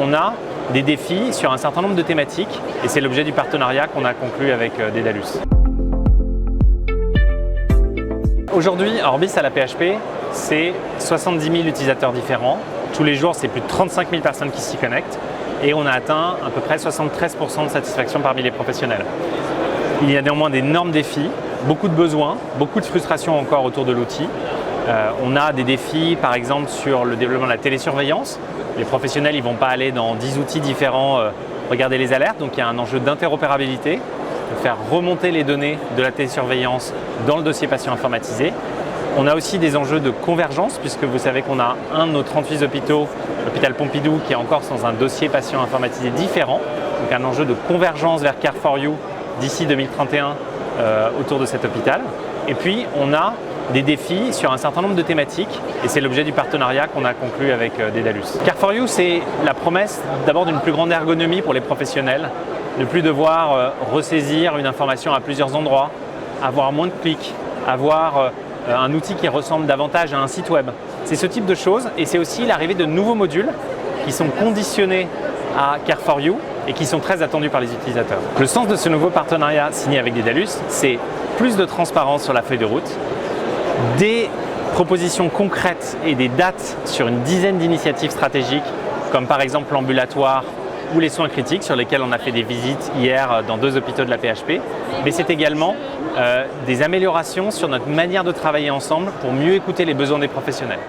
on a des défis sur un certain nombre de thématiques et c'est l'objet du partenariat qu'on a conclu avec Dedalus. Aujourd'hui, Orbis à la PHP, c'est 70 000 utilisateurs différents. Tous les jours, c'est plus de 35 000 personnes qui s'y connectent et on a atteint à peu près 73% de satisfaction parmi les professionnels. Il y a néanmoins d'énormes défis, beaucoup de besoins, beaucoup de frustration encore autour de l'outil. On a des défis par exemple sur le développement de la télésurveillance. Les professionnels ne vont pas aller dans 10 outils différents regarder les alertes, donc il y a un enjeu d'interopérabilité, de faire remonter les données de la télésurveillance dans le dossier patient informatisé. On a aussi des enjeux de convergence puisque vous savez qu'on a un de nos 38 hôpitaux, l'hôpital Pompidou, qui est encore dans un dossier patient informatisé différent. Donc un enjeu de convergence vers Care4You d'ici 2031 autour de cet hôpital. Et puis on a des défis sur un certain nombre de thématiques et c'est l'objet du partenariat qu'on a conclu avec Dedalus. Care4You, c'est la promesse d'abord d'une plus grande ergonomie pour les professionnels, ne plus devoir ressaisir une information à plusieurs endroits, avoir moins de clics, avoir un outil qui ressemble davantage à un site web. C'est ce type de choses et c'est aussi l'arrivée de nouveaux modules qui sont conditionnés à Care4You et qui sont très attendus par les utilisateurs. Le sens de ce nouveau partenariat signé avec Dedalus, c'est plus de transparence sur la feuille de route, des propositions concrètes et des dates sur une dizaine d'initiatives stratégiques comme par exemple l'ambulatoire ou les soins critiques sur lesquels on a fait des visites hier dans 2 hôpitaux de la PHP. Mais c'est également des améliorations sur notre manière de travailler ensemble pour mieux écouter les besoins des professionnels.